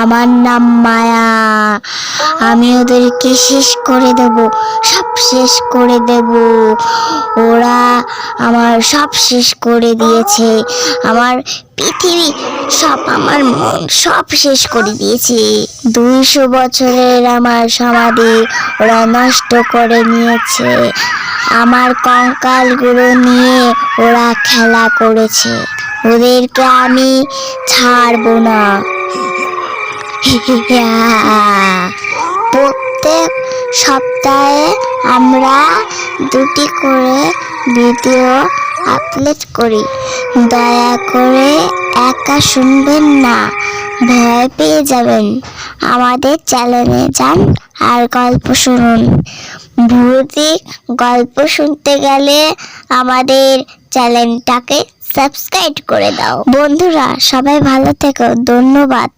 আমার নাম মায়া। আমি ওদেরকে শেষ করে দেব, সব শেষ করে দেব। ওরা আমার সব শেষ করে দিয়েছে, আমার পৃথিবী সব, আমার মন সব শেষ করে দিয়েছে। 200 বছরের আমার সমাধি ওরা নষ্ট করে নিয়েছে। আমার কঙ্কালগুলো নিয়ে ওরা খেলা করেছে, ওদেরকে আমি ছাড়বো না। প্রত্যেক সপ্তাহে আমরা 2টি করে ভিডিও আপলোড করি। দয়া করে একা শুনবেন না, ভয় পেয়ে যাবেন। আমাদের চ্যানেলে যান আর গল্প শুনুন। ভৌতিক গল্প শুনতে গেলে আমাদের চ্যানেলটাকে সাবস্ক্রাইব করে দাও। বন্ধুরা, সবাই ভালো থেকো। ধন্যবাদ।